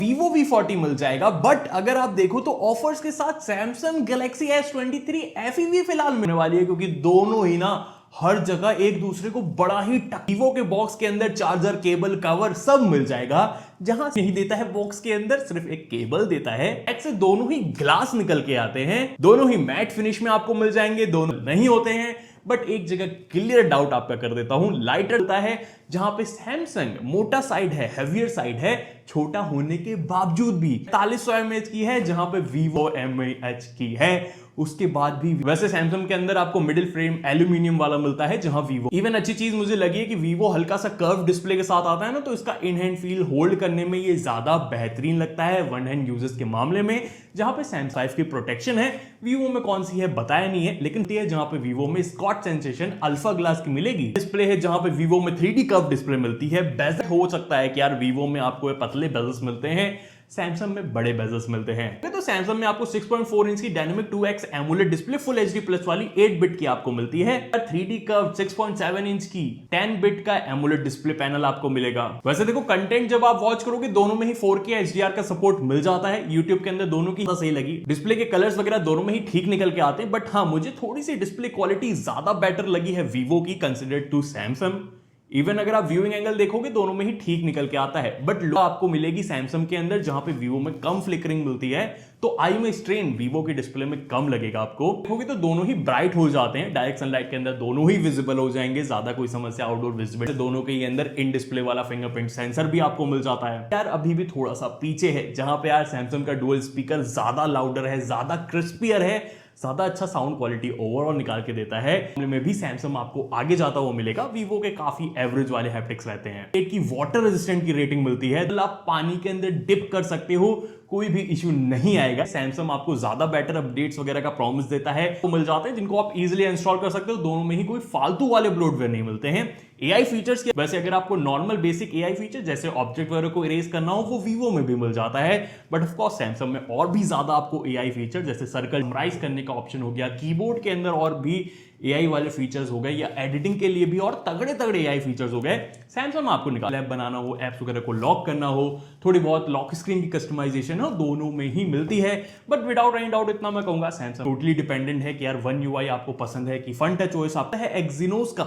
Vivo V40 मिल जाएगा। But अगर आप देखो तो ऑफर्स के साथ Samsung Galaxy S23 FE भी फिलहाल मिलने वाली है, क्योंकि दोनों ही ना हर जगह एक दूसरे को बड़ा ही वीवो के बॉक्स के अंदर चार्जर, केबल, कवर सब मिल जाएगा। जहां नहीं देता है बॉक्स के अंदर, सिर्फ एक केबल देता है। ऐसे दोनों ही ग्लास निकल के आते हैं, दोनों ही मैट फिनिश में आपको मिल जाएंगे, दोनों नहीं होते हैं। बट एक जगह क्लियर डाउट आपका कर देता हूं, लाइटर होता है जहां पे सैमसंग मोटा साइड है, हेवियर साइड है, छोटा होने के बावजूद भी 4500 mAh की है, जहां पे Vivo mAh की है। उसके बाद भी वैसे सैमसंग के अंदर आपको मिडिल फ्रेम एल्यूमिनियम वाला मिलता है, जहां Vivo इवन अच्छी चीज मुझे लगी है कि Vivo हल्का सा कर्व डिस्प्ले के साथ आता है ना, तो इसका इन हैंड फील होल्ड करने में ये ज्यादा बेहतरीन लगता है वन हैंड यूजर्स के मामले में। जहां पे सैमसंग 5 की प्रोटेक्शन है, Vivo में कौन सी है बताया नहीं है, लेकिन है जहां पे Vivo में स्कॉच सेंसेशन अल्फा ग्लास की मिलेगी। डिस्प्ले है जहां पे Vivo में 3D कर्व डिस्प्ले मिलती है। बेजल हो सकता है कि यार Vivo में आपको पतले बेजल्स मिलते हैं, सैमसंग में बड़े बेजल्स मिलते हैं। तो सैमसंग में आपको 6.4 इंच की dynamic 2x AMOLED display full HD plus वाली 8 बिट की आपको मिलती है। 3D कर्व 6.7 इंच की 10 बिट का एमोलेड डिस्प्ले पैनल आपको मिलेगा। वैसे देखो कंटेंट जब आप वॉच करोगे दोनों में ही 4K HDR का सपोर्ट मिल जाता है। YouTube के अंदर दोनों की सही लगी। डिस्प्ले के कलर्स वगैरह दोनों में ही ठीक निकल के आते हैं, बट हाँ मुझे थोड़ी सी डिस्प्ले क्वालिटी ज्यादा बेटर लगी है Vivo की कंसिडर्ड टू सैमसंग। इवन अगर आप व्यूइंग एंगल देखोगे दोनों में ही ठीक निकल के आता है, बट लो आपको मिलेगी सैमसंग के अंदर, जहां पे Vivo में कम फ्लिकरिंग मिलती है, तो आई में स्ट्रेन Vivo की डिस्प्ले में कम लगेगा आपको। देखोगे तो दोनों ही ब्राइट हो जाते हैं, डायरेक्ट सनलाइट के अंदर दोनों ही विजिबल हो जाएंगे, ज्यादा कोई समस्या आउटडोर विजिबिलिटी। दोनों के अंदर इन डिस्प्ले वाला फिंगरप्रिंट सेंसर भी आपको मिल जाता है। यार अभी भी थोड़ा सा पीछे है, जहां पे यार सैमसंग का डुअल स्पीकर ज्यादा लाउडर है, ज्यादा क्रिस्पियर है, ज्यादा अच्छा साउंड क्वालिटी ओवरऑल निकाल के देता है। में भी सैमसंग आपको आगे जाता हुआ मिलेगा। Vivo के काफी एवरेज वाले हैप्टिक्स रहते हैं। एक की वाटर रेजिस्टेंट की रेटिंग मिलती है, आप पानी के अंदर डिप कर सकते हो, कोई भी इश्यू नहीं आएगा। सैमसंग आपको ज्यादा बेटर अपडेट्स वगैरह का प्रॉमिस देता है, वो मिल जाते हैं जिनको आप इजीली इंस्टॉल कर सकते हो। दोनों में ही कोई फालतू वाले ब्लोटवेयर नहीं मिलते हैं। AI फीचर्स के वैसे अगर आपको नॉर्मल बेसिक AI फीचर जैसे ऑब्जेक्ट वगैरह को इरेज करना हो, वो Vivo में भी मिल जाता है। बट ऑफ कोर्स सैमसंग में और भी ज्यादा आपको AI फीचर जैसे सर्कल समराइज करने का ऑप्शन हो गया, कीबोर्ड के अंदर और भी AI वाले फीचर्स हो गए, या एडिटिंग के लिए भी और तगड़े तगड़े AI फीचर्स हो गए। सैमसंग में आपको निकाल ऐप बनाना हो, एप्स वगैरह को लॉक करना हो, थोड़ी बहुत लॉक स्क्रीन की कस्टमाइजेशन हो, दोनों में ही मिलती है। बट विदाउट एनी डाउट इतना मैं कहूंगा सैमसंग टोटली डिपेंडेंट है कि यार वन UI आपको पसंद है कि फन टच OS आता है। Exynos का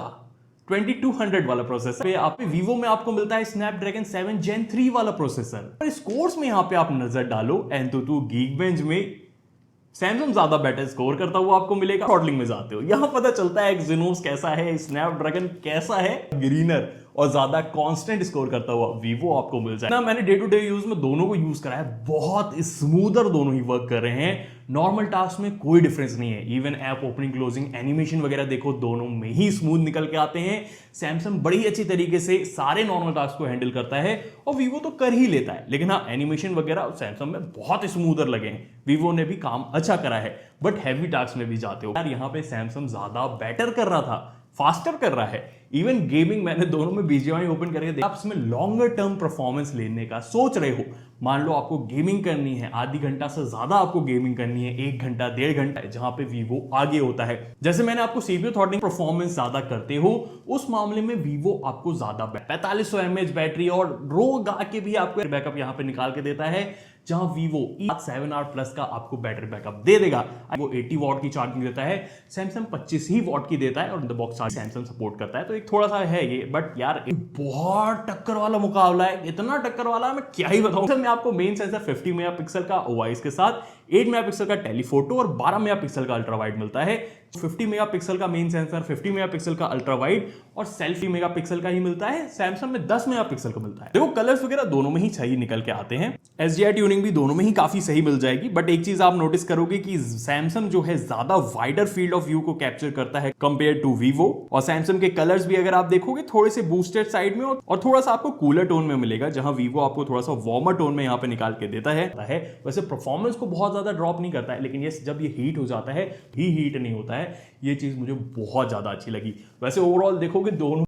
2200 वाला प्रोसेसर आप Vivo में आपको मिलता है स्नैपड्रैगन 7 Gen 3 वाला प्रोसेसर। और इस कोर्स में यहां पे आप नजर डालो Antutu Geekbench में सैमसंग ज्यादा बेटर स्कोर करता हुआ आपको मिलेगा। थ्रॉटलिंग में जाते हो, यहां पता चलता है Exynos कैसा है, स्नैपड्रैगन कैसा है, ग्रीनर और ज्यादा कांस्टेंट स्कोर करता हुआ Vivo आपको मिल जाए ना। मैंने डे टू डे यूज में दोनों को यूज करा है, बहुत स्मूदर दोनों ही वर्क कर रहे हैं। नॉर्मल टास्क में कोई डिफरेंस नहीं है। Even app opening closing animation वगैरह देखो, दोनों में ही स्मूथ निकल के आते हैं। सैमसंग बड़ी ही अच्छी तरीके से सारे नॉर्मल टास्क को हैंडल करता है, और Vivo तो कर ही लेता है, लेकिन हाँ एनिमेशन वगैरह सैमसंग में बहुत स्मूदर लगे हैं। Vivo ने भी काम अच्छा करा है, बट हैवी टास्क में भी जाते हो यार, यहाँ पे सैमसंग ज्यादा बेटर कर रहा था, फास्टर कर रहा है। इवन गेमिंग मैंने दोनों में BGMI ओपन करके देखा। आप इसमें लॉन्गर टर्म परफॉर्मेंस लेने का सोच रहे हो, मान लो आपको गेमिंग करनी है, आधी घंटा से ज्यादा आपको गेमिंग करनी है, 1 घंटा 1.5 घंटा, जहां पे Vivo आगे होता है। जैसे मैंने आपको CPU थ्रॉटलिंग परफॉर्मेंस ज्यादा करते हो, उस मामले में Vivo आपको ज्यादा 4500 mAh बैटरी और रो गा के भी आपको बैकअप यहां पे निकाल के देता है, जहां Vivo 7R प्लस का आपको बैटरी बैकअप दे देगा। वो 80 वॉट की चार्जिंग देता है, सैमसंग 25 ही वॉट की देता है, और in the box charge Samsung support करता है। तो एक थोड़ा सा है ये, बट यार बहुत टक्कर वाला मुकाबला है, इतना टक्कर वाला है मैं क्या ही बताऊं। मैं आपको मेन सेंसर 50 मेगापिक्सल का OIS के साथ 8 मेगापिक्सल का टेलीफोटो और 12 मेगापिक्सल का अल्ट्रा वाइड मिलता है। 50 मेगापिक्सल का मेन सेंसर, 50 मेगापिक्सल का अल्ट्रा वाइड और सेल्फी मेगापिक्सल का ही मिलता है। सैमसंग में 10 मेगापिक्सल का मिलता है। देखो कलर्स वगैरह दोनों में ही सही निकल के आते हैं। SDI ट्यूनिंग भी दोनों में ही काफी सही मिल जाएगी। बट एक चीज आप नोटिस करोगे कि सैमसंग जो है ज्यादा वाइडर फील्ड ऑफ व्यू को कैप्चर करता है कंपेयर टू Vivo, और सैमसंग के कलर्स भी अगर आप देखोगे थोड़े से बूस्टेड साइड में और थोड़ा सा आपको कूलर टोन में मिलेगा, जहां Vivo आपको थोड़ा सा वार्मर टोन में यहां पे निकाल के देता है। वैसे परफॉर्मेंस को बहुत ज्यादा ड्रॉप नहीं करता है, लेकिन ये जब ये हीट हो जाता है, हीट नहीं होता है, ये चीज मुझे बहुत ज्यादा अच्छी लगी। वैसे ओवरऑल देखोगे दोनों